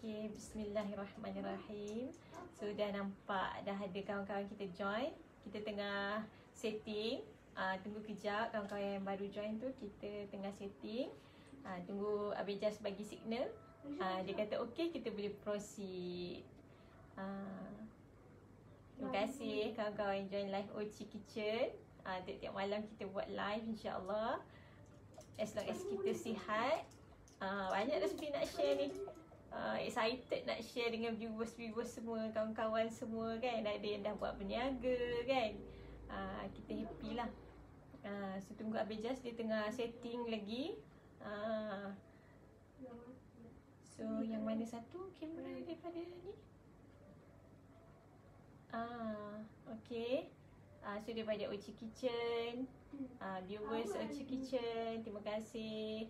Okey, bismillahirrahmanirrahim. So dah nampak dah ada kawan-kawan kita join. Kita tengah setting. Tunggu kejap kawan-kawan yang baru join tu, kita tengah setting. Tunggu Abang Jas bagi signal. Dia kata okey, kita boleh proceed. Terima kasih kawan-kawan yang join live Oci Kitchen. Tiap-tiap malam kita buat live, insya-Allah. As long as kita sihat. Banyak resepi nak share ni. Excited nak share dengan viewers-viewers semua, kawan-kawan semua kan. Ada yang dah buat berniaga kan. Kita happy lah. So tunggu Abang Jas, dia tengah setting lagi. So yang mana satu kamera daripada ni? Okay. So daripada Oci Kitchen, viewers Oci Kitchen, terima kasih.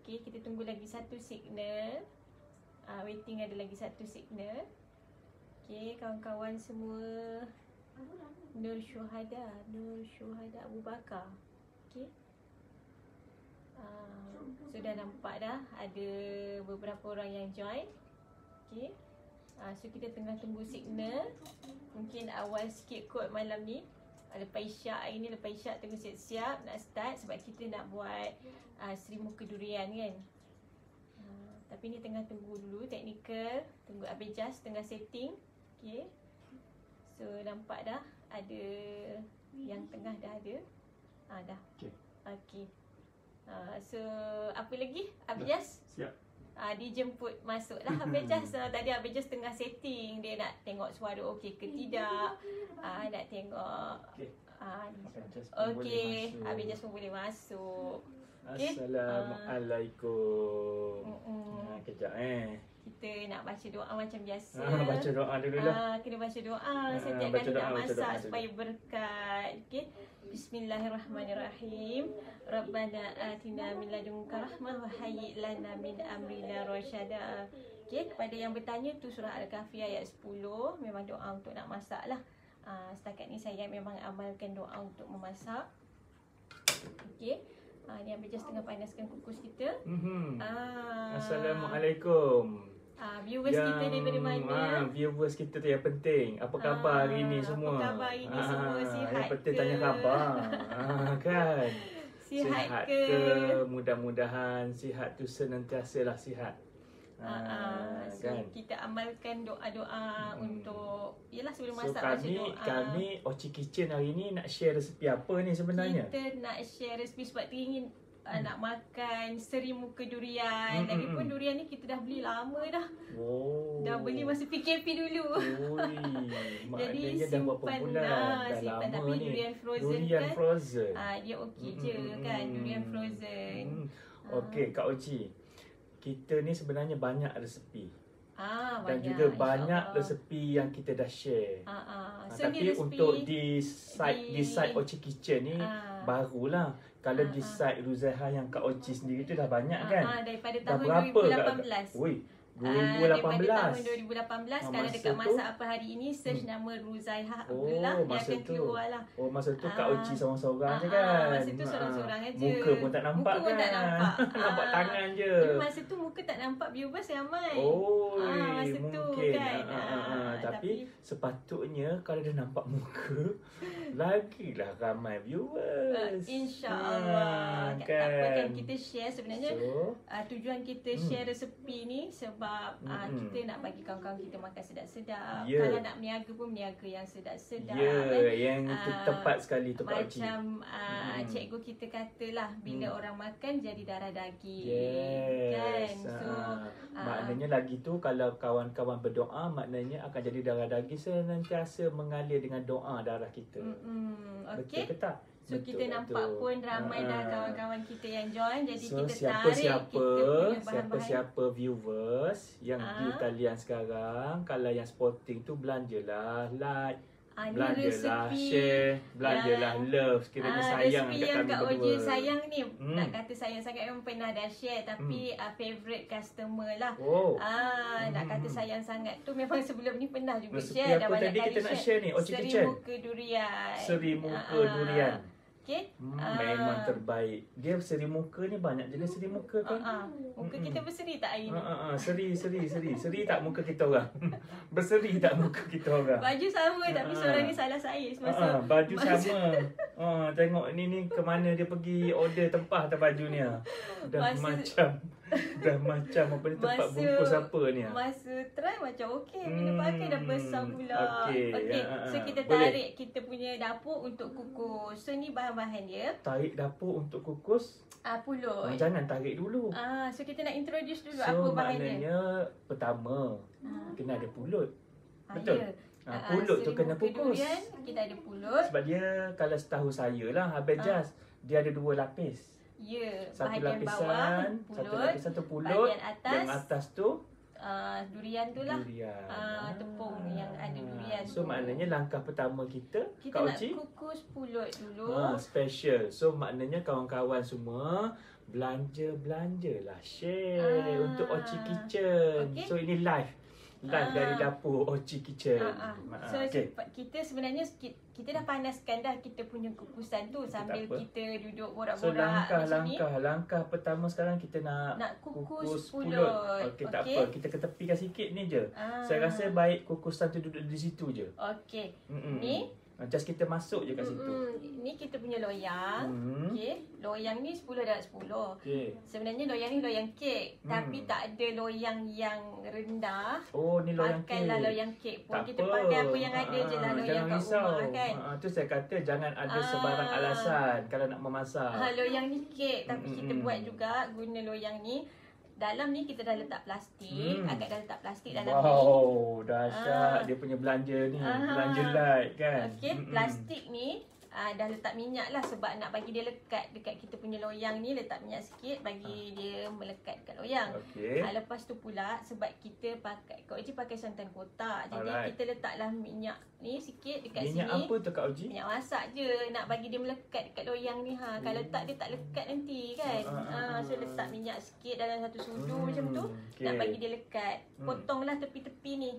Okay, kita tunggu lagi satu signal. Waiting ada lagi satu signal. Okay, kawan-kawan semua. Nur Syuhada Abu Bakar. Okay. Sudah nampak dah ada beberapa orang yang join. Okay. So kita tengah tunggu signal. Mungkin awal sikit kot malam ni. Lepas isyak hari ni, lepas isyak tengah siap-siap nak start. Sebab kita nak buat Seri Muka Durian kan. Tapi ni tengah tunggu dulu technical. Tunggu Abang Jas tengah setting. Okay. So nampak dah ada yang tengah dah ada. Dah. Okay. So apa lagi Abang Jas? Siap. Dijemput masuk lah Abang Jas. Tadi Abang Jas tengah setting. Dia nak tengok suara okey ke tidak. Nak tengok. Okey. Abang Jas pun boleh masuk. Okay. Assalamualaikum. Kejap kita nak baca doa macam biasa. Baca doa dulu dah. Kena baca doa setiap kali nak masak supaya berkat. Okay. Bismillahirrahmanirrahim. Rabbana atina min ladunka rahmah wa hayyi lana min amrina rasyada. Okay, kepada yang bertanya tu surah Al-Kahfi ayat 10. Memang doa untuk nak masak lah. Setakat ni saya memang amalkan doa untuk memasak. Okay. Ni Abang Jas tengah panaskan kukus kita. Assalamualaikum. Viewers kita daripada mana? Viewers kita tu yang penting. Apa khabar hari ni semua? Apa khabar hari ni semua? Sihat yang penting ke? Tanya khabar. Kan? Sihat ke? Mudah-mudahan sihat tu senantiasa lah sihat. So kan? Kita amalkan doa-doa untuk yalah sebelum masak baca doa. Kami Oci Kitchen hari ni nak share resepi apa ni sebenarnya? Kita nak share resepi sebab teringin nak makan Seri Muka Durian. Lagipun durian ni kita dah beli lama dah. Dah beli masa PKP dulu. Jadi dah berapa bulan? Dah simpan lama tapi ni. Durian frozen Durian kan. Frozen. Dia okey je kan durian frozen. Okey Kak Oci. Kita ni sebenarnya banyak resepi. Dan Banyak, juga banyak resepi yang kita dah share. Tapi untuk di site Oci Kitchen ni barulah. Kalau di site Ruzaiha yang Kak Oci sendiri tu dah banyak kan? Daripada dah tahun berapa 2018. Oi, 2018. Daripada tahun 2018 kalau dekat Masak Apa Hari Ini search nama Ruzaiha Abdullah dia akan keluar lah. Masa tu Kak Oci seorang-seorang je kan? Masa tu seorang-seorang aja. Muka pun tak nampak muka kan? Pun tak nampak. Nampak tangan je. Tapi masa tu muka tak nampak, viewers ramai. Masa mungkin. tu kan. Tapi sepatutnya kalau dah nampak muka lagilah ramai viewers. InsyaAllah. Kan? Apa kan kita share sebenarnya. Tujuan kita share resepi ni sebab kita nak bagi kawan-kawan kita makan sedap-sedap. Kalau nak berniaga pun berniaga yang sedap-sedap. Yang tepat sekali tu Pak Oci. Macam cikgu kita katalah bila orang makan jadi darah daging. Kan? So maknanya lagi tu kalau kawan-kawan berdoa maknanya akan jadi darah daging senantiasa mengalir dengan doa darah kita. Okey. Betul ke tak? So betul, kita nampak pun ramai dah kawan-kawan kita yang join. Jadi so, kita tarik kita punya bahan-bahan. Siapa viewers yang di talian sekarang, kalau yang sporting tu belanjalah like, belanjalah share, belanjalah love. Sekiranya sayang kat kami Kak berdua. Oji sayang ni nak kata sayang sangat memang pernah dah share. Tapi favourite customer lah. Nak kata sayang sangat tu memang sebelum ni pernah juga share. Dah banyak tadi kali kita nak share ni Oci Kitchen. Seri Muka Durian. Seri Muka Durian. Okey. Memang terbaik. Dia seri muka ni banyak jenis seri muka kan? Muka kita berseri tak hari ni? Seri tak muka kita orang? Berseri tak muka kita orang? Baju sama tapi seorang ni salah saiz masa. Baju sama. Tengok ni ke mana dia pergi order tempah atas baju ni. Dah macam apa ni, tempat bungkus apa ni. Masa try macam okey, bila pakai dah besar pula. Okey. So kita tarik kita punya dapur untuk kukus. So ni bahan-bahan dia. Tarik dapur untuk kukus. Pulut. Jangan tarik dulu. So kita nak introduce dulu so, apa bahan dia. So maknanya pertama kena ada pulut. Betul? Ya. Pulut tu kena kukus. Durian, kita ada pulut. Sebab dia kalau setahu saya lah, habis dia ada 2 lapis. Ya, Satu bahagian lapisan, bawah pulut, satu lapisan tu pulut, bahagian atas tu durian tu lah. Durian. Tepung yang ada durian so tu. maknanya langkah pertama kita nak kukus pulut dulu. Special. So maknanya kawan-kawan semua belanja-belanjalah, share untuk Oci Kitchen. Okay. So ini live dari dapur Oci Kitchen. So kita sebenarnya kita dah panaskan dah kita punya kukusan tu sambil kita duduk borak-borak. So langkah pertama sekarang kita nak kukus pulut. Okey, tak apa. Kita ketepikan sikit ni je. Saya rasa baik kukusan tu duduk di situ je. Okey. Ni just kita masuk je kat situ. Ni kita punya loyang. Okey. Loyang ni 10 darab 10. Okey. Sebenarnya loyang ni loyang kek. Tapi tak ada loyang yang rendah. Oh, ni loyang kek. Pakailah loyang kek pun. Tak kita apa. Pakai apa yang ada je lah loyang kat rumah kan. Tu saya kata jangan ada sebarang alasan kalau nak memasak. Loyang ni kek. Tapi kita buat juga guna loyang ni. Dalam ni kita dah letak plastik. Agak dah letak plastik dalam ni. Wow, dahsyat. Dia punya belanja ni. Belanja light kan. Okey, plastik ni dah letak minyak lah sebab nak bagi dia lekat dekat kita punya loyang ni. Letak minyak sikit bagi dia melekat dekat loyang. Lepas tu pula sebab kita pakai, Kak Oji pakai santan kotak. Jadi kita letaklah minyak ni sikit dekat minyak sini. Minyak apa tu Kak Oji? Minyak masak je. Nak bagi dia melekat dekat loyang ni. Kalau tak dia tak lekat nanti kan. So letak minyak sikit dalam satu sudu macam tu. Nak bagi dia lekat. Potonglah tepi-tepi ni.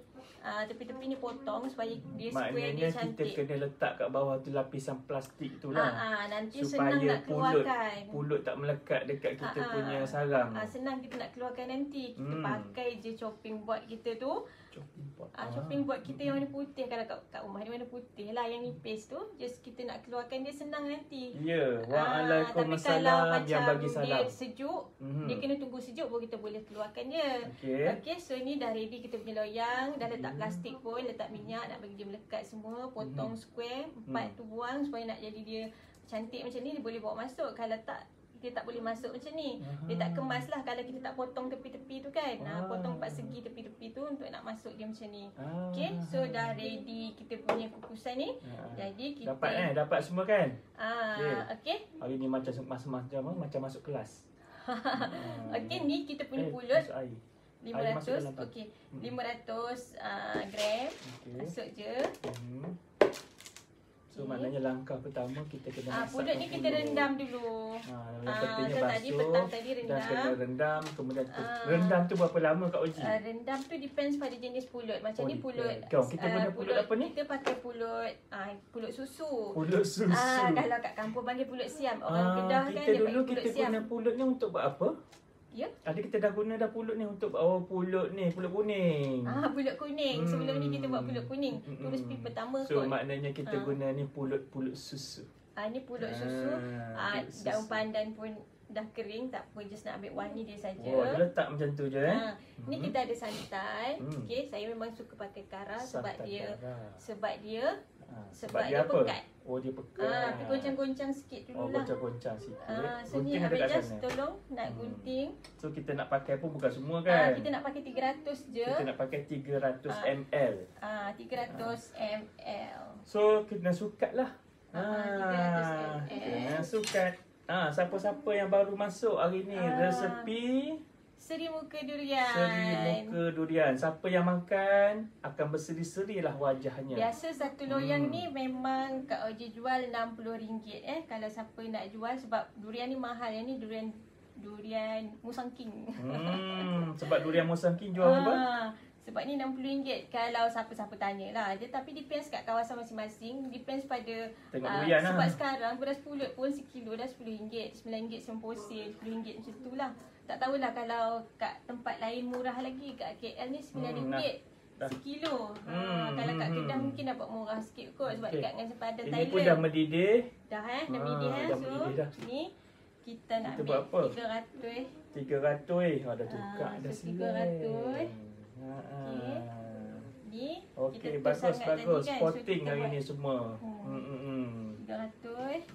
Tepi-tepi ni potong supaya dia square, dia cantik. Maknanya kita kena letak kat bawah tu lapisan plastik tu lah. Nanti supaya senang nak keluarkan. Pulut tak melekat dekat kita punya sarang. Senang kita nak keluarkan nanti. Kita pakai je chopping board kita tu. Chopping board kita yang warna putih. Kalau kat rumah ni warna putih lah. Yang nipis tu. Just kita nak keluarkan dia senang nanti. Ya. Waalaikumsalam. Tapi kalau yang bagi macam salam. dia sejuk, dia kena tunggu sejuk baru kita boleh keluarkan dia. Okey, so ni dah ready kita punya loyang. Dah letak plastik pun, letak minyak nak bagi dia melekat semua. Potong square, 4 tu buang supaya nak jadi dia cantik macam ni. Dia boleh bawa masuk. Kalau tak, dia tak boleh masuk macam ni. Dia tak kemas lah kalau kita tak potong tepi-tepi tu kan. Potong 4 segi tepi-tepi tu untuk nak masuk dia macam ni. Okay, so dah ready kita punya kukusan ni. Jadi kita dapat semua kan? Okay. Hari ni macam masuk kelas. Okay, ni kita punya pulut 500. Okay, 500 gram. Masuk je. So maknanya langkah pertama kita kena masak pulut ni kita rendam dulu. Yang pentingnya basuh. Petang tadi rendam. Dan kena rendam. Kemudian rendam tu berapa lama Kak Oji? Rendam tu depends pada jenis pulut. Macam ni pulut. Kita guna pulut apa ni? Kita pakai pulut susu. Pulut susu. Kalau kat kampung panggil pulut siam. Orang Kedah kan dia panggil pulut siam. Kita guna pulut ni untuk buat apa? Ya. Ada kita dah guna pulut ni untuk pulut kuning. Pulut kuning. Sebelum ni kita buat pulut kuning. Tu resipi pertama kot. So maknanya kita guna ni pulut susu. Ni pulut susu. Daun pandan pun dah kering, tak apa, just nak ambil wangi dia saja. Dia letak macam tu je Ni kita ada santan. Okey, saya memang suka pakai kara sebab dia pekat. Dia pekat. Tapi goncang-goncang sikit dulu lah. Goncang-goncang sikit. So ni Abang Jas tolong nak gunting. So kita nak pakai pun bukan semua kan? Kita nak pakai 300 je. Kita nak pakai 300 ml. 300 ml. So kena sukat lah. 300 ml. Kena sukat. Siapa-siapa yang baru masuk hari ni resepi seri muka durian. Seri muka durian. Siapa yang makan akan berseri-seri lah wajahnya. Biasa satu loyang ni memang Kak Oji jual RM60 kalau siapa nak jual sebab durian ni mahal. Yang ni durian Musang King. Sebab durian Musang King jual berapa? Sebab ni RM60 kalau siapa-siapa tanyalah. Dia tapi depends kat kawasan masing-masing, depends pada sebab sekarang beras pulut pun sekilo dah RM10, RM9 semposil, RM10 macam tu lah. Tak tahulah kalau kat tempat lain murah lagi. Kat KL ni RM9 sekilo. Kalau kat Kedah mungkin dapat murah sikit kot sebab dekat dengan sepadan Thailand. Ini pun dah mendidih. Dah dah mendidih So ni kita nak ambil 300 300 dah tukar dah selesai. 300 Ni okey, bagus kan? Spotting hari ni semua. 300.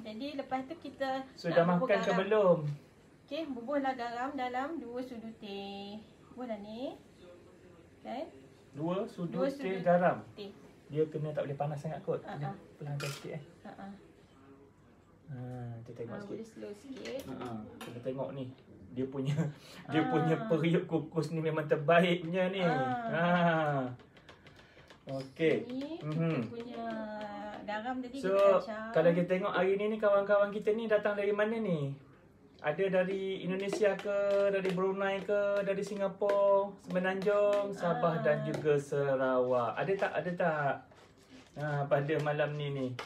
Jadi lepas tu kita dah makan ke belum? Okey, bubuhlah garam dalam 2 sudu teh. Bubuhlah ni. Kan? 2 sudu teh garam. Dia kena tak boleh panas sangat kot. Kena pelan-pelan sikit kita tengok sikit. Boleh slow sikit. Kita tengok ni. Dia punya periuk kukus ni memang terbaik punya ni. Okey. Kita punya garam tadi so, kita kacau. Kalau kita tengok hari ni kawan-kawan kita ni datang dari mana ni? Ada dari Indonesia ke, dari Brunei ke, dari Singapura, Semenanjung, Sabah dan juga Sarawak. Ada tak? Pada malam ni.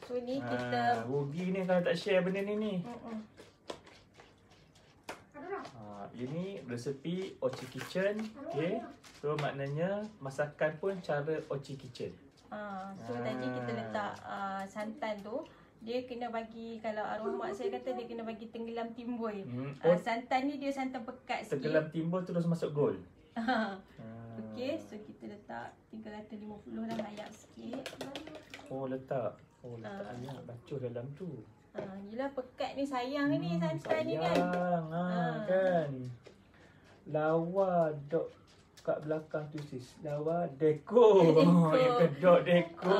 So ni kita rugi ni kalau tak share benda ni. Ini resepi Ochi Kitchen. Okey. So maknanya masakan pun cara Ochi Kitchen. So tadi kita letak santan tu. Dia kena bagi, kalau arwah mak saya kata dia kena bagi tenggelam timbul. Santan ni dia santan pekat sikit. Tenggelam timbul terus masuk gol. Okey, so kita letak 350 lah, banyak sikit. Letak banyak bacur dalam tu. Yelah pekat ni sayang ni santan ni kan. Kan. Lawa dok kat belakang tu sis. Lawa deko. Kedok deko.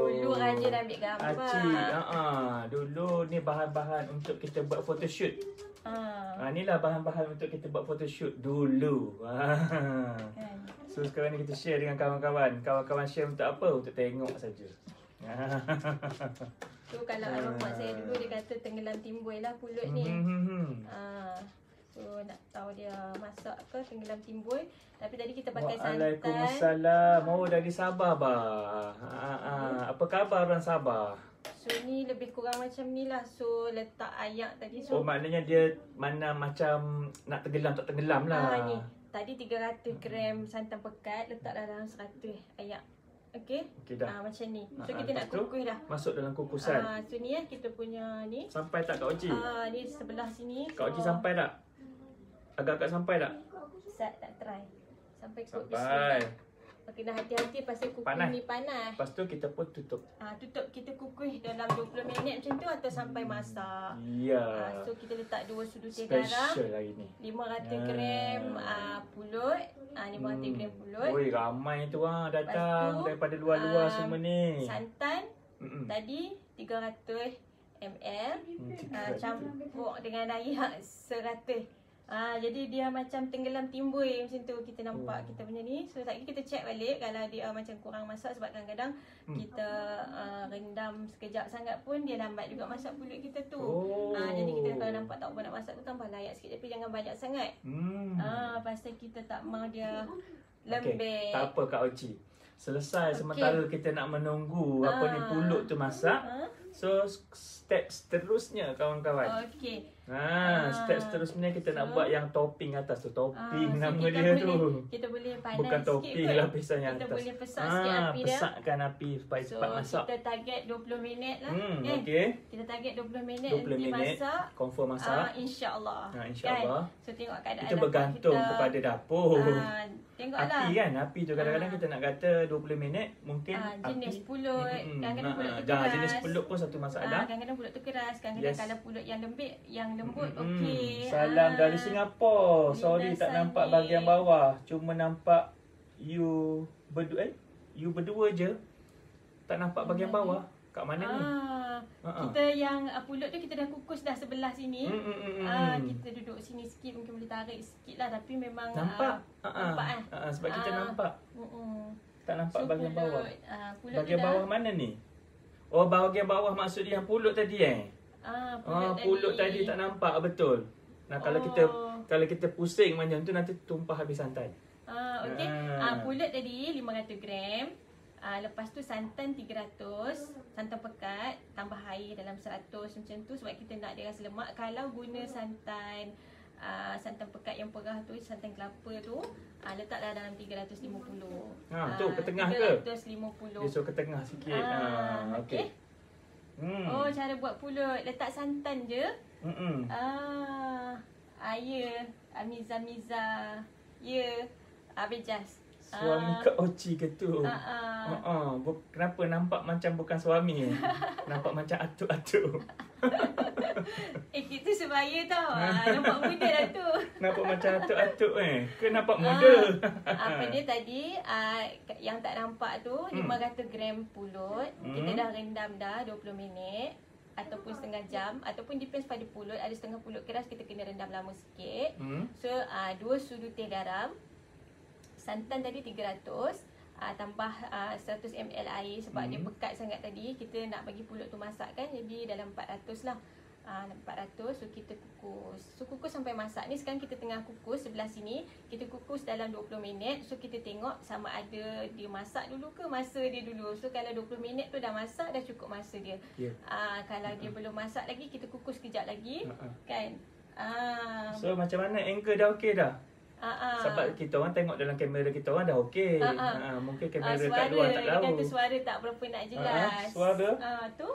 Dulu Raja dah ambil gambar. Dulu ni bahan-bahan untuk kita buat photoshoot. Inilah bahan-bahan untuk kita buat photoshoot dulu. Kan. So sekarang ni kita share dengan kawan-kawan. Kawan-kawan share untuk apa? Untuk tengok saja. So kalau arwah mak saya dulu dia kata tenggelam timbul lah pulut ni. So nak tahu dia masak ke tenggelam timbul. Tapi tadi kita pakai santan. Waalaikumsalam. Dari Sabah apa khabar orang Sabah? So ni lebih kurang macam ni lah. So letak ayak tadi. Maknanya dia mana macam nak tenggelam tak tenggelam lah. Ni. Tadi 300 gram santan pekat, letak dalam 100 ayak. Okey dah. Macam ni. So kita nak kukus dah. Masuk dalam kukusan. So ni kita punya ni. Sampai tak Kak Oci? Ni sebelah sini. Kak Oci sampai tak? Agak-agak sampai tak? Sat tak try. Sampai kot. Sampai. Kena hati-hati pasal kukus ni panas. Lepas tu kita pun tutup. Tutup, kita kukus dalam 20 minit macam tu atau sampai masak. Ya. So kita letak 2 sudu teh garam. Special hari ni. 500 gram pulut. 500 gram pulut. Ramai tu datang daripada luar-luar semua ni. Santan. Tadi 300 ml. Campur dengan air 100. Jadi dia macam tenggelam timbul macam tu kita nampak kita punya ni. So lagi kita check balik kalau dia macam kurang masak sebab kadang-kadang kita rendam sekejap sangat pun dia lambat juga masak pulut kita tu. Jadi kita kalau nampak tak apa nak masak tu tambah layak sikit tapi jangan banyak sangat. Pasal kita tak mahu dia lembek. Tak apa Kak Oci. Selesai sementara kita nak menunggu pulut tu masak. So step seterusnya kawan-kawan. Step seterusnya kita nak buat yang topping atas tu. Topping nama dia tu. Kita boleh panas bukan topping, lapisan yang atas. Kita boleh pesak sikit api dia. Pesakkan api supaya cepat masak. So kita target 20 minit lah. Kita target 20 minit 20 minit masak. Confirm masak. InsyaAllah. InsyaAllah. So tengok keadaan kita bergantung kepada dapur. Tengoklah. Api kan, api tu kadang-kadang kita nak kata 20 minit mungkin jenis pulut. Kadang-kadang pulut tu keras. Jenis pulut pun satu masalah. Kadang-kadang pulut tu keras. Kadang-kadang kalau pulut yang lembut okey. Salam dari Singapura. Sorry tak nampak bahagian bawah. Cuma nampak you berdua je. Tak nampak bahagian bawah. Kat mana ni? Kita yang pulut tu kita dah kukus dah sebelah sini. Kita duduk sini sikit mungkin boleh tarik sikit lah tapi memang nampak. Nampak sebab kita nampak. Tak nampak bahagian bawah. Bahagian bawah mana ni? Bahagian bawah maksud dia yang pulut tadi pulut tadi tak nampak betul. Kalau kita pusing macam tu nanti tumpah habis santan. Okey. Pulut tadi 500 gram. Lepas tu santan 300, santan pekat, tambah air dalam 100 macam tu sebab kita nak dia rasa lemak. Kalau guna santan pekat yang perah tu, santan kelapa tu, letaklah dalam 350. Tu ke tengah ke? 350. Dia suruh ke tengah sikit. Okey. Oh, cara buat pulut, letak santan je. Ya, Amiza. Ya, Bejas. Suami Kak Oci ke tu? Kenapa nampak macam bukan suami? Nampak macam atuk-atuk. Kita sebaya tau. Nampak muda lah tu. Nampak macam atuk-atuk Ke nampak muda? Apa dia tadi, yang tak nampak tu, 500 gram pulut. Kita dah rendam dah 20 minit. Ataupun setengah jam. Ataupun depends pada pulut. Ada setengah pulut keras, kita kena rendam lama sikit. So, 2 sudu teh garam. Santan tadi 300, tambah 100 ml air sebab dia pekat sangat tadi. Kita nak bagi pulut tu masak kan, jadi dalam 400 lah. 400, so kita kukus. So kukus sampai masak. Ni sekarang kita tengah kukus sebelah sini. Kita kukus dalam 20 minit. So kita tengok sama ada dia masak dulu ke masa dia dulu. So kalau 20 minit tu dah masak, dah cukup masa dia. Kalau dia belum masak lagi, kita kukus kejap lagi. Kan? So macam mana, angle dah okey dah? Sebab kita orang tengok dalam kamera kita orang dah okey. Mungkin kamera kat luar tak tahu. Dia kata suara tak berapa nak jelas. Suara? Tu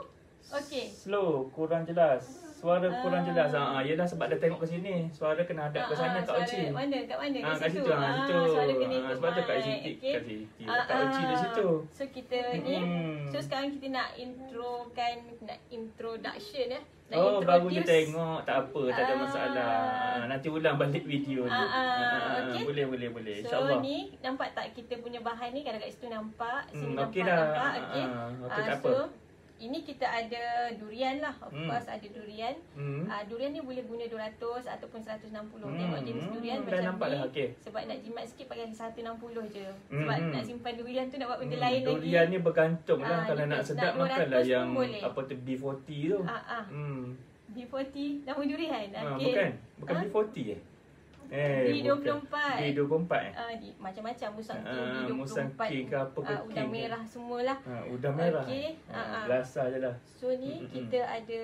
okey. Slow, kurang jelas. Suara kurang jelas. Yelah sebab dia tengok ke sini. Suara kena hadap ke sana Kak Oci. Mana? Kat mana? Kat situ. Suara kena ikut sebab tu Kak Siti. Kak Oci di situ. So kita ni. So sekarang kita nak introduction baru je tengok. Tak apa, tak ada masalah. Nanti ulang balik video ni. Okay. Boleh. So InsyaAllah. ni nampak tak kita punya bahan ni? Kalau kat situ nampak, sini okey nampak. Okey, tak apa. So ini kita ada durian lah. Of course ada durian. Durian ni boleh guna 200 ataupun 160. Tengok jenis durian macam ni. Okay. Sebab nak jimat sikit pakai 160 je. Sebab nak simpan durian tu nak buat benda lain lagi. Durian ni bergantung lah. Kalau nak sedap makanlah yang boleh. B40 tu. B40 nama durian. Bukan B40 B24. B24 macam-macam musang king B24. Musang king ke apa ke udang merah semualah. Udang merah. Okey. Rasa je lah. So ni kita ada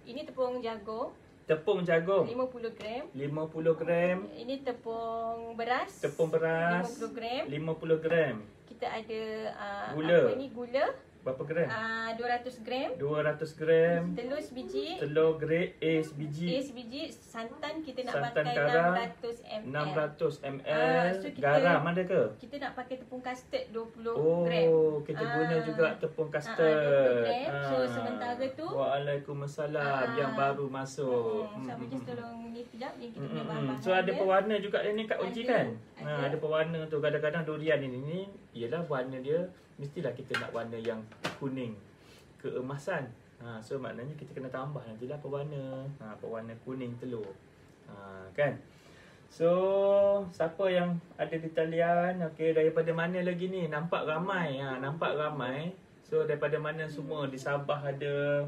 ini tepung jagung. Tepung jagung 50 gram. 50 gram. Ini tepung beras. 50 gram. 50 gram. Kita ada gula. Apa ni gula? Berapa gram? 200 gram. 200 gram. Telur sebiji. Telur grade A sebiji. Santan kita nak santan pakai garam, 600 ml. 600 ml. So garam ada ke? Kita nak pakai tepung custard 20 gram. Kita guna juga tepung custard. 20 gram. So sementara tu Waalaikumsalam yang baru masuk. Sabar just tolong ni kejap ni kita punya bahan-bahan. So ada pewarna juga ni Kak Uji kan? Ada pewarna tu. Kadang-kadang durian ni ialah warna dia mestilah kita nak warna yang kuning keemasan. So maknanya kita kena tambah nantilah pewarna. Pewarna kuning telur. Kan? So siapa yang ada di talian, okey, daripada mana lagi ni? Nampak ramai. Nampak ramai. So daripada mana semua? Di Sabah ada.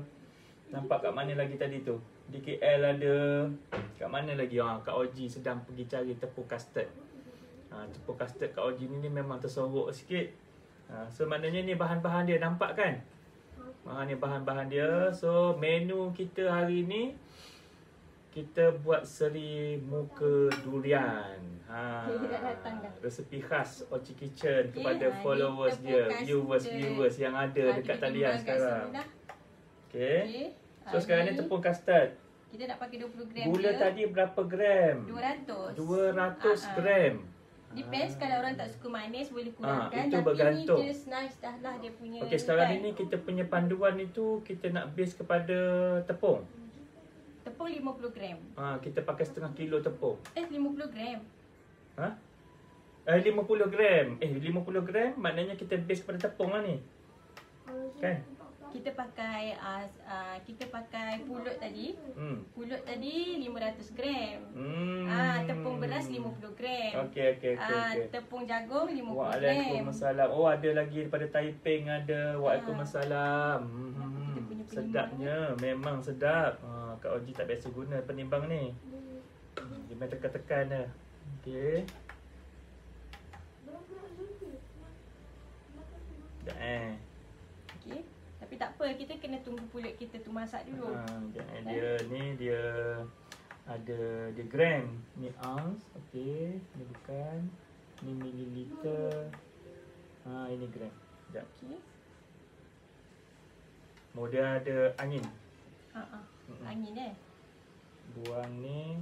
Nampak kat mana lagi tadi tu? Di KL ada. Kat mana lagi? Kak Oji sedang pergi cari tepung custard. Tepung custard Kak Oji ni memang tersorok sikit. So maknanya ni bahan-bahan dia, nampak kan? Ni bahan-bahan dia. So menu kita hari ni kita buat seri muka durian. Resepi khas Oci Kitchen kepada followers dia, viewers yang ada dekat talian sekarang. Okay. So sekarang ni tepung custard. Kita nak pakai 20 gram. Gula tadi berapa gram? 200 gram. Depends, kalau orang tak suka manis boleh kurangkan. Itu tapi bergantung. ni just nice dah lah dia punya. Okey, sekarang ini kita punya panduan itu kita nak base kepada tepung. Tepung 50 gram. Kita pakai setengah kilo tepung. 50 gram. 50 gram. 50 gram maknanya kita base kepada tepung lah ni. Kan? Kita pakai pulut tadi. Pulut tadi 500 gram. Tepung beras 50 gram. Okey. Tepung jagung 50 gram. Waalaikumsalam. Ada lagi daripada Taiping ada. Waalaikumsalam. Sedapnya, memang sedap. Kak Oji tak biasa guna penimbang ni. Dia main tekan-tekan dah. Okey. Sekejap Okey. Tapi tak apa, kita kena tunggu pulut kita tu masak dulu. Dia ni dia ada dia gram, ni ounce, okey, ni bukan, ni mililiter. Ini gram. Sekejap. Okey. Dia ada angin. Angin Buang ni.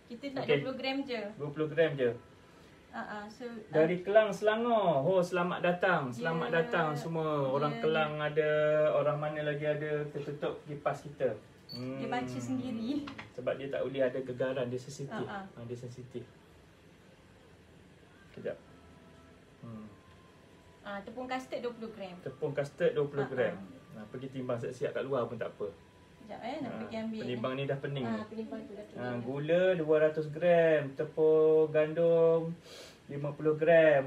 Kita nak 20 gram je. 20 gram je. So Dari Kelang, Selangor. Oh, selamat datang. Selamat datang semua. Orang Kelang ada, orang mana lagi ada, kita tutup kipas kita. Dia baca sendiri. Sebab dia tak boleh ada gegaran, dia sensitif. Dia sensitif. Kejap. Tepung custard 20 gram. Tepung custard 20 gram. Pergi timbang siap-siap kat luar pun tak apa. Sekejap nak pergi ambil. Penimbang ni dah pening. Penimbang tu dah pening. Gula 200 gram, tepung gandum 50 gram.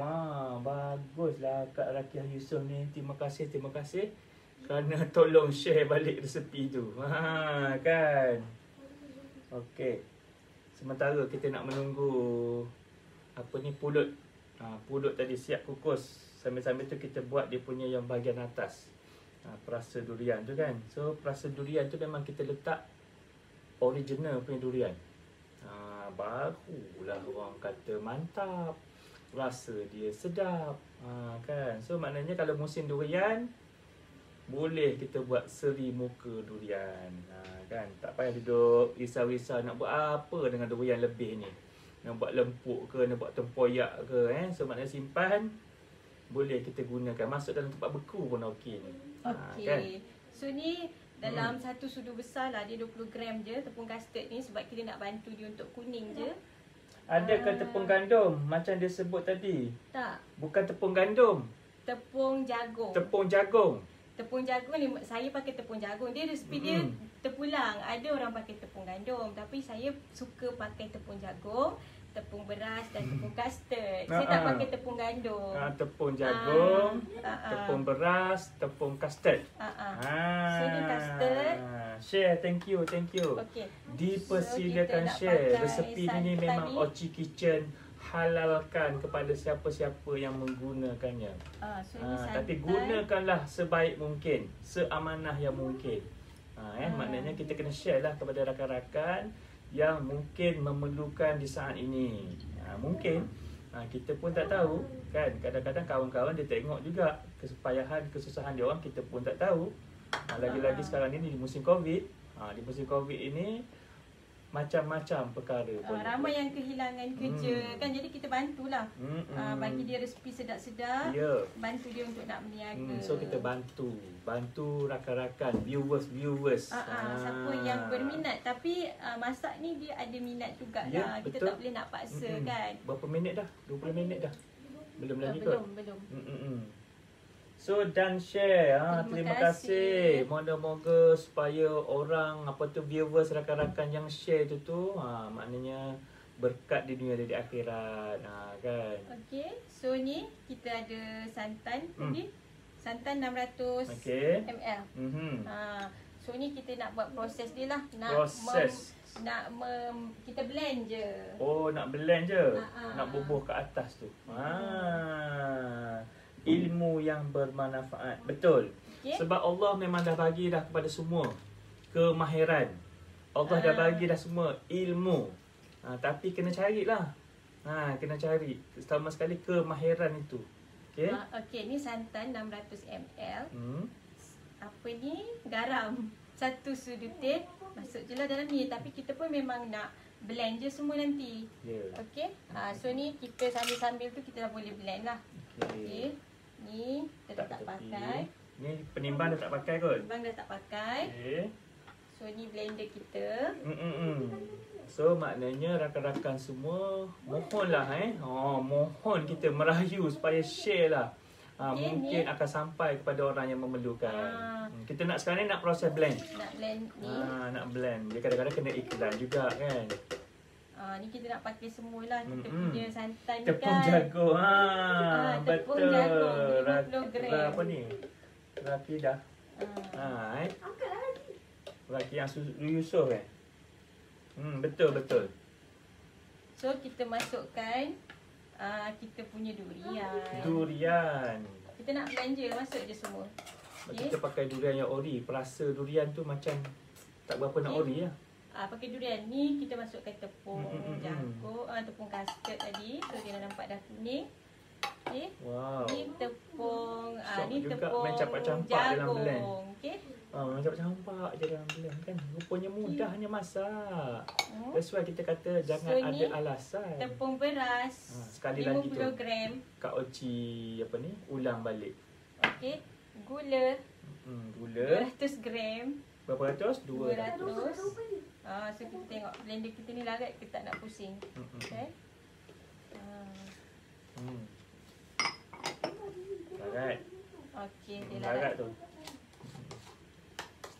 Baguslah Kak Rakiah Yusof ni. Terima kasih kerana tolong share balik resepi tu. Kan. Okey. Sementara kita nak menunggu pulut. Pulut tadi siap kukus. Sambil-sambil tu kita buat dia punya yang bahagian atas. Perasa durian tu kan. So perasa durian tu memang kita letak original punya durian. Barulah orang kata mantap. Rasa dia sedap. Kan. So maknanya kalau musim durian, boleh kita buat seri muka durian. Kan. Tak payah duduk risau-risau nak buat apa dengan durian lebih ni. Nak buat lempuk ke, nak buat tempoyak ke. So maknanya simpan, boleh kita gunakan. Masuk dalam tempat beku pun okey ni. Okey. Kan? So ni dalam satu sudu besar lah, dia 20 gram je tepung custard ni, sebab kita nak bantu dia untuk kuning je. Adakah tepung gandum macam dia sebut tadi? Tak. Bukan tepung gandum. Tepung jagung. Tepung jagung. Tepung jagung ni, saya pakai tepung jagung. Dia resipi dia terpulang. Ada orang pakai tepung gandum, tapi saya suka pakai tepung jagung, tepung beras dan tepung custard. Saya tak pakai tepung gandum. Tepung jagung, tepung beras, tepung custard. So ni custard. Share, thank you. Okey. Dipersilakan So, share. Resepi ni memang ni. Oci Kitchen halalkan kepada siapa-siapa yang menggunakannya. So ni tapi gunakanlah sebaik mungkin, seamanah yang mungkin. Maknanya kita kena share lah kepada rakan-rakan yang mungkin memerlukan di saat ini. Mungkin kita pun tak tahu kan. Kadang-kadang kawan-kawan dia tengok juga kesusahan dia orang, kita pun tak tahu. Lagi-lagi sekarang ini di musim Covid. Di musim Covid ini macam-macam perkara. Ramai yang kehilangan kerja kan, jadi kita bantulah. Bagi dia resepi sedap-sedap. Bantu dia untuk nak berniaga. So kita bantu rakan-rakan, viewers. Siapa yang berminat, tapi masak ni dia ada minat juga lah. Kita tak boleh nak paksa kan. Berapa minit dah? 20 minit dah? Belum lagi kot? Belum. So dan share. Terima kasih. Moga-moga supaya orang viewers, rakan-rakan yang share tu maknanya berkat di dunia dan di akhirat. Kan. Okey. So ni kita ada santan tadi. Santan 600 ml. So ni kita nak buat proses dia lah. Kita blend je. Nak blend je. Nak bubuh ke atas tu. Ilmu yang bermanfaat. Betul. Sebab Allah memang dah bagi dah kepada semua kemahiran. Allah dah bagi dah semua ilmu. Tapi kena carilah. Kena cari sama sekali kemahiran itu. Okey. Okey, ni santan 600 ml. Garam 1 sudu teh. Masuk je lah dalam ni. Tapi kita pun memang nak blend je semua nanti. Okey. So ni kita sambil-sambil tu kita dah boleh blend lah. Okey. Ni kita dah tak pakai. Ni penimbang dah tak pakai kot. Penimbang dah tak pakai. So ni blender kita. So maknanya rakan-rakan semua mohonlah mohon kita merayu supaya share lah. Mungkin akan sampai kepada orang yang memerlukan. Kita nak sekarang ni nak proses blend. Nak blend ni. Nak blend. Dia kadang-kadang kena iklan juga kan. Ni kita nak pakai semualah. Kita punya santan ni tepung kan. jagung. Tepung betul. jagung 50 gram. Apa ni? Raki dah. Raki yang Yusof betul. So kita masukkan kita punya durian. Durian. Kita nak belanja, masuk je semua. Kita pakai durian yang ori. Perasa durian tu macam tak berapa nak ori lah. Pakai durian ni kita masukkan tepung jangkuk, tepung custard tadi. So dia dah nampak dah kuning. Okey. Wow. Ni tepung ni juga tepung main campak-campak dalam blend. Okey. Macam campak je dalam blend kan. Rupanya mudahnya masak. That's why kita kata jangan ada alasan. Tepung beras. Sekali lagi tu. 50 gram. Kak Oci ulang balik. Okey. Gula. Gula. 200 gram. Berapa ratus? 200. So kita tengok blender kita ni larat ke tak nak pusing. Okay. Larat. Okey, dia larat tu.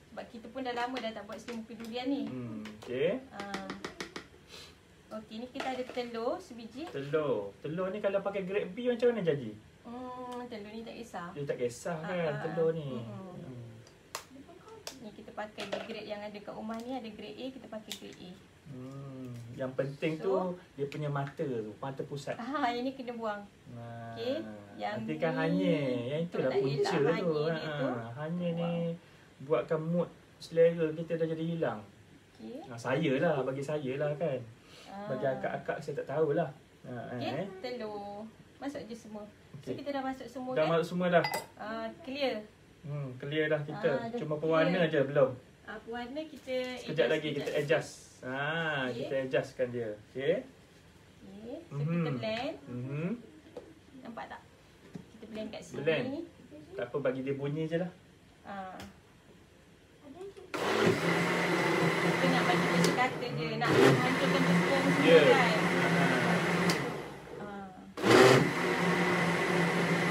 Sebab kita pun dah lama dah tak buat steam muka durian ni. Okey. Okey, ni kita ada telur sebiji. Telur ni kalau pakai grade B macam mana jadi? Telur ni tak kisah. Dia tak kisah kan telur ni. Ni kita pakai grade yang ada kat rumah ni, ada grade A, kita pakai grade A. Yang penting tu dia punya mata tu, mata pusat. Yang ni kena buang. Okey. Nanti kan hanyir. Yang itulah punca tu. Hanyir ni buatkan mood selera kita dah jadi hilang. Okey. Bagi saya lah kan. Bagi akak-akak saya tak tahulah. Okey, telur. Masuk je semua. So kita dah masuk semua dah kan? masuk semua dah. Clear. Clear dah kita. Cuma pewarna je belum. Pewarna kita sekejap lagi kita adjust. Kita adjustkan dia. Okey. So kita blend. Nampak tak? Kita blend kat sini. Blend. Tak apa, bagi dia bunyi je lah. Kita nak bagi dia kata je. Nak hancurkan tepung semua kan.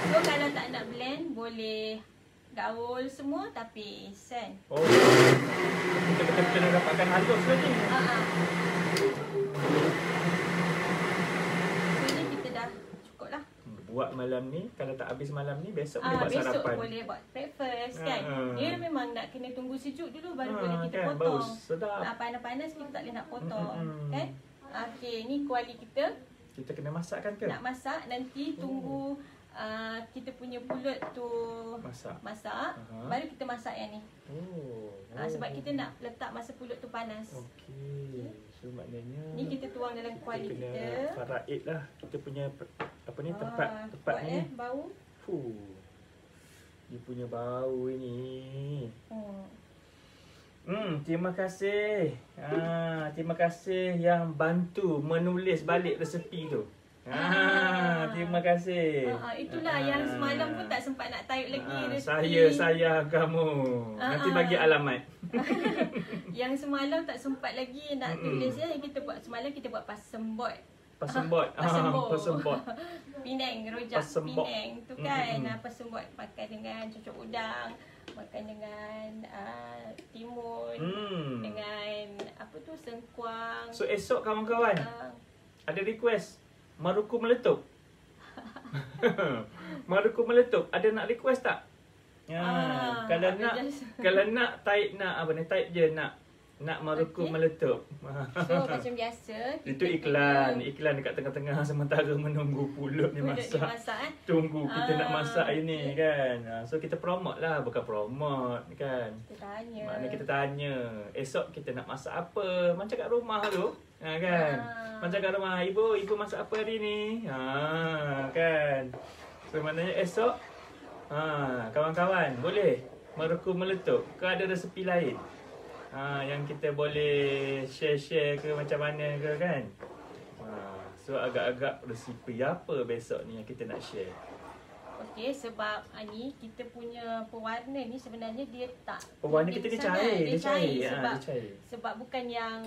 So kalau tak nak blend, boleh gaul semua tapis kan. Kita betul-betul nak dapatkan halus ke ni? So ni kita dah cukup lah. Buat malam ni, kalau tak habis malam ni, besok boleh buat sarapan. Besok boleh buat breakfast kan. Dia memang nak kena tunggu sejuk dulu baru boleh kita kan, potong. Sedap. Panas-panas kita tak boleh nak potong kan. Okey, ni kuali kita. Kita kena masakkan ke? Nak masak, nanti tunggu kita punya pulut tu masak. Baru kita masak yang ni. Sebab kita nak letak masa pulut tu panas. Okey. So maknanya ni kita tuang dalam kuali kita. Faraid lah. Kita punya tempat ni. Bau. Dia punya bau ini. Terima kasih. Terima kasih yang bantu menulis balik resepi tu. Terima kasih. Itulah yang semalam pun tak sempat nak type lagi Saya resepi. sayang kamu. Nanti bagi alamat. Yang semalam tak sempat lagi nak tulis ya. Yang kita buat semalam, kita buat pasembot. Pasembot. Penang, rojak Penang tu kan. Pasembot makan dengan cucuk udang, makan dengan timun, dengan apa tu, sengkuang. So esok kawan-kawan ada request maruku meletup. Maruku meletup. Ada nak request tak? Kalau nak type type je nak maruku meletup. So macam biasa itu iklan dekat tengah-tengah sementara menunggu pulut ni masak. Tunggu kita nak masak ini kan. So kita promote lah, bukan promote kan. Maknanya kita tanya, esok kita nak masak apa? Macam kat rumah tu. Kan. Macam kat rumah, ibu masak apa hari ni? Kan. So maknanya esok kawan-kawan boleh maruku meletup ke ada resepi lain yang kita boleh share ke macam mana ke kan. So agak-agak resepi apa besok ni yang kita nak share. Okey, sebab ni kita punya pewarna ni sebenarnya dia tak pewarna kita dia cair. Sebab bukan yang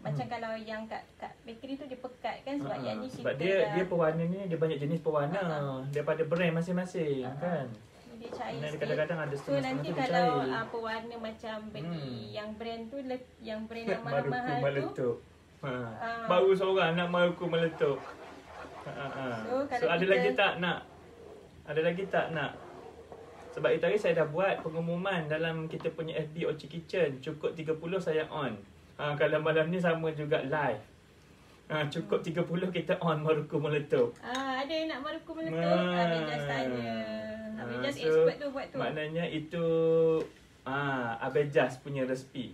macam kalau yang kat bakery tu dia pekat kan. Sebab yang ni sebab dia pewarna ni dia banyak jenis pewarna daripada brand masing-masing kan. Dia cair kadang-kadang ada setengah-setengah. So nanti kalau pewarna macam beli yang brand tu, yang brand yang mahal-mahal tu baru seorang nak maruku meletup. So ada lagi tak nak? Ada lagi tak nak? Sebab itu hari saya dah buat pengumuman dalam kita punya FB Oci Kitchen. Cukup 30 saya on. Kalau malam ni sama juga live. Cukup 30 kita on maruku meletup. Ada yang nak maruku meletup? Abang Jas tanya. Abang Jas expert tu buat tu. Maknanya itu Abang Jas punya resipi.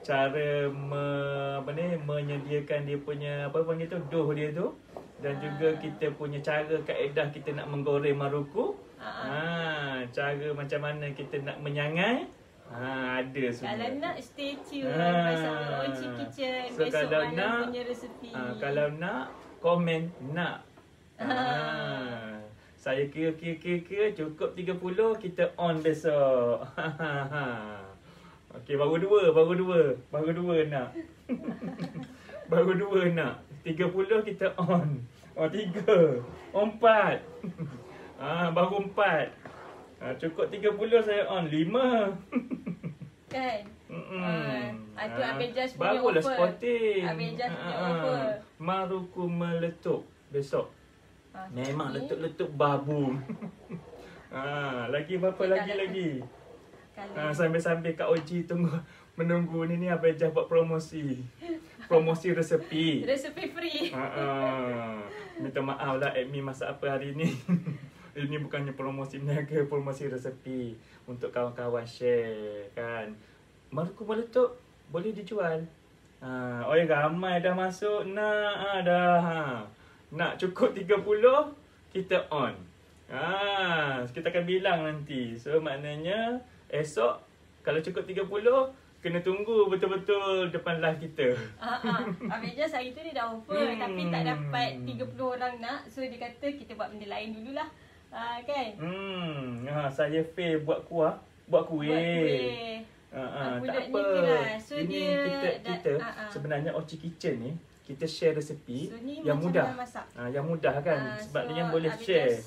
Cara menyediakan dia punya apa panggil tu, dough dia tu, dan juga kita punya cara kaedah kita nak menggoreng maruku. Cara macam mana kita nak menyangai. Ada semua. Kalau nak stay tune bersama Ochi Kitchen. So, besok malam punya resepi. Kalau nak komen nak. Saya kira cukup 30 kita on besok. Okey, baru dua nak. Baru dua nak. 30 kita on. 3. 4. Baru 4. Cukup 30 saya on. 5. Kan? Itu Abang Jas punya barulah offer. sporting. Abang Jas punya offer. Maruku meletup besok. Memang letup-letup babum. Lagi berapa lagi? Sambil-sambil Kak Oji menunggu ni Abang Jas buat promosi. Promosi resepi. Resepi free. Minta maaf lah admin masak apa hari ni. Ini bukannya promosi niaga, promosi resepi untuk kawan-kawan share kan. Maruku meletup boleh dijual. Ramai dah masuk nak nak cukup 30 kita on. Kita akan bilang nanti. So maknanya esok kalau cukup 30 kena tunggu betul-betul depan live kita. Abang Jas hari tu dia dah offer tapi tak dapat 30 orang nak. So dia kata kita buat benda lain dululah. Kan? Saya fail buat kuih. Tak apa. So ini kita sebenarnya Ochi Kitchen ni kita share resepi yang mudah. Yang mudah kan. Sebab dia yang boleh share.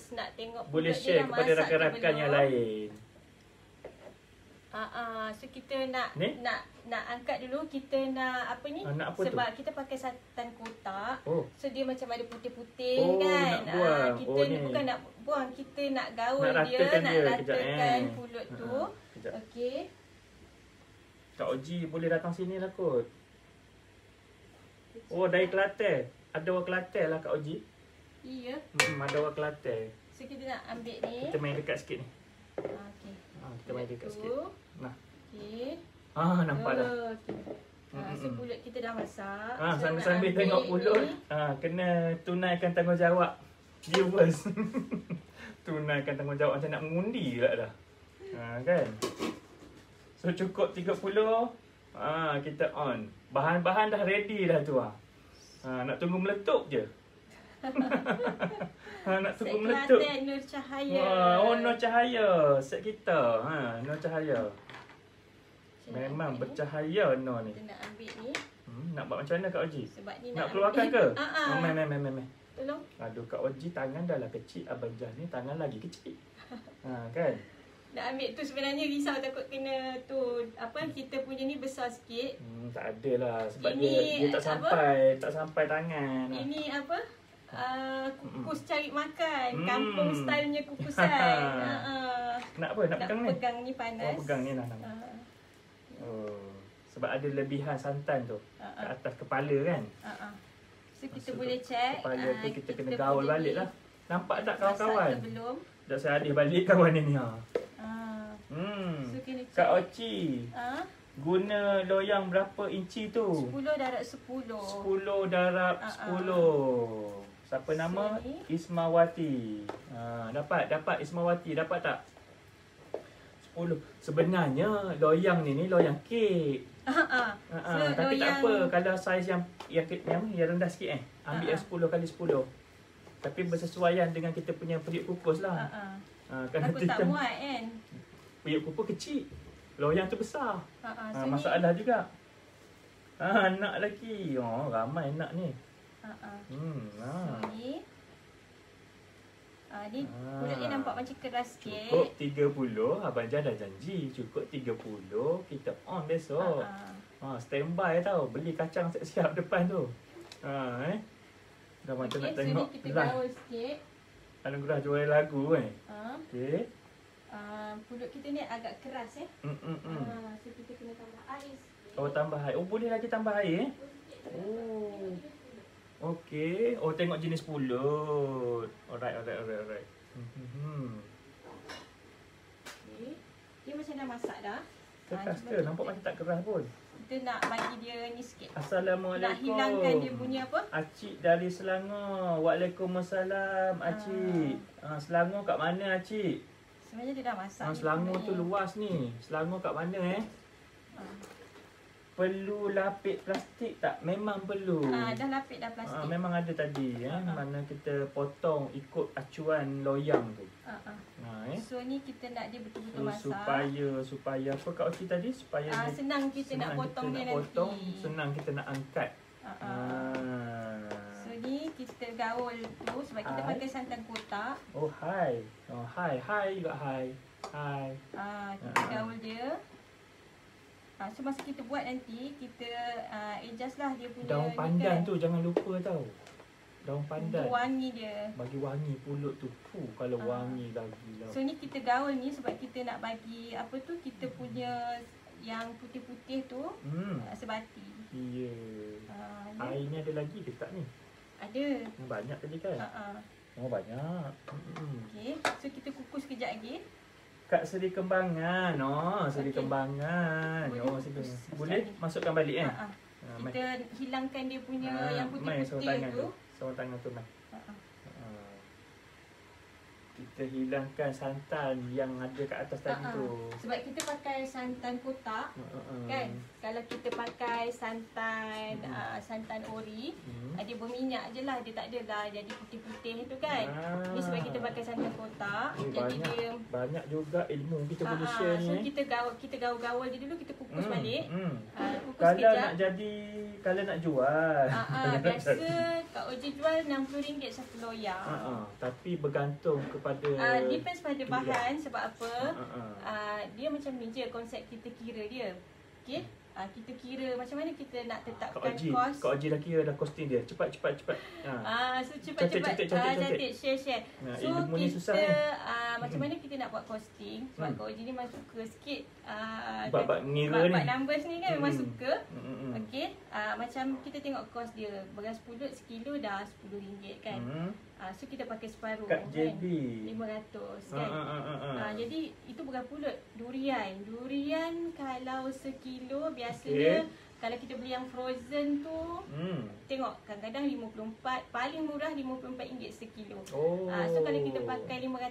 Boleh share kepada rakan-rakan yang lain. So kita nak angkat dulu, kita nak apa ni? Nak apa sebab tu? kita pakai santan kotak. So dia macam ada putih-putih kan. Nak buang. Kita ni bukan nak buang, kita nak gaul nak dia, nak ratakan pulut tu. Okey. Kak Oji boleh datang sini lah kot. Dari Kelantan. Ada orang Kelantan lah Kak Oji. Iya. Ada orang Kelantan. So kita nak ambil ni. Kita main dekat sikit ni. Okey. Kita main dekat sikit. Nah. Okey. Nampak dah. So pulut kita dah masak. Sambil-sambil tengok pulut, kena tunaikan tanggungjawab viewers. Tunaikan tanggungjawab macam nak mengundi pula dah. Kan? So cukup 30, kita on. Bahan-bahan dah ready dah tu. Nak tunggu meletup je. Nak tunggu meletup. Set Nur Cahaya. Nur Cahaya. Set kita. Nur Cahaya. Memang bercahaya Nur ni. Kita nak ambil ni. Nak buat macam mana Kak Oji? Sebab ni nak keluarkan ke? Main. Tolong. Aduh Kak Oji tangan dah lah kecil. Abang Jas ni tangan lagi kecil. Kan? Nak ambil tu sebenarnya risau takut kena tu kita punya ni besar sikit. Tak ada lah sebab ini, dia tak sampai tangan. Ini kukus cari makan. Kampung stylenya kukusan. Nak apa? Nak pegang ni? Pegang ni panas. Pegang ni lah. Sebab ada lebihan santan tu ke atas kepala kan. So kita boleh check. Kepala tu kita kena gaul balik lah. Nampak tak kawan-kawan? Belum. Dah saya adih balik kawan ni. So Kak Ochi, guna loyang berapa inci tu? 10 darab 10. 10 darab 10. Siapa nama? Ismawati. Dapat Ismawati, dapat tak? 10. Sebenarnya loyang ni loyang kek. Tapi tak apa kalau saiz yang rendah sikit ambil yang 10 kali 10. Tapi bersesuaian dengan kita punya periuk kukus lah. Takut tak muat kan? Periuk kukus kecil. Loyang tu besar. Masalah juga. Nak lagi. Ramai nak ni. Ni pulut ni nampak macam keras sikit. Cukup 30. Abang Jas dah janji. Cukup 30. Kita on besok. Standby tau. Beli kacang siap-siap depan tu. Dah macam nak tengok live. Kita gaul sikit. Anugerah juara lagu Okey. Pulut kita ni agak keras So kita kena tambah air sikit. Tambah air. Boleh lagi tambah air Oh. Okey. Oh, tengok jenis pulut. Alright. Okay. Dia macam dah masak dah. Keras ke? Nampak macam tak keras pun. Kita nak bagi dia ni sikit. Assalamualaikum. Nak hilangkan dia punya apa? Acik dari Selangor. Waalaikumsalam, Acik. Selangor kat mana, Acik? Sebenarnya dia dah masak. Selangor tu luas ni. Selangor kat mana Perlu lapik plastik tak? Memang perlu. Dah lapik dah plastik. Memang ada tadi mana kita potong ikut acuan loyang tu. So ni kita nak dia betul-betul masak. Supaya apa Kak Oci tadi? Supaya senang kita nak potong dia nanti. Senang kita nak angkat. So ni kita gaul tu sebab kita pakai santan kotak. Oh hai. Oh hai juga hai. Hai. Kita gaul dia. So masa kita buat nanti kita adjust lah dia punya daun pandan tu jangan lupa tau. Daun pandan. Wangi dia. Bagi wangi pulut tu. Kalau wangi lagilah. So ni kita gaul ni sebab kita nak bagi apa tu kita punya yang putih-putih tu sebati. Ya. Air ni ada lagi ke tak ni? Ada. Banyak tadi kan? Oh banyak. Okey. So kita kukus kejap lagi. Kak Seri Kembangan. Seri Kembangan. Boleh masukkan balik Kita hilangkan dia punya yang putih-putih tu. Sarung tangan tu mai. Kita hilangkan santan yang ada kat atas tadi tu. Sebab kita pakai santan kotak kan. Kalau kita pakai santan santan ori, dia berminyak je lah, dia tak adalah jadi putih-putih tu kan. Ni sebab kita pakai santan kotak, jadi dia banyak juga ilmu kita boleh share ni. So kita gaul-gaul je dulu, kita kukus balik. Kukus kalau kejap. Kalau nak jual. Biasa Kak Oji jual RM60 satu loyang. Tapi bergantung kepada depends pada bahan. Sebab apa? Dia macam ni je konsep kita kira dia. Okey? Kita kira macam mana kita nak tetapkan kos. Kak Oji dah kira dah costing dia. Cepat. So cepat-cepat cantik share. So ilmu ni susah macam mana kita nak buat costing. Sebab Kak Oji ni memang suka sikit bab ngira ni. Bab numbers ni kan memang suka. Okey, macam kita tengok kos dia. Beras pulut sekilo dah RM10 kan. So kita pakai separuh kat JB RM500 kan. Jadi itu beras pulut. Durian kalau sekilo biasanya kalau kita beli yang frozen tu tengok kadang-kadang 54, paling murah RM54 sekilo. So kalau kita pakai RM500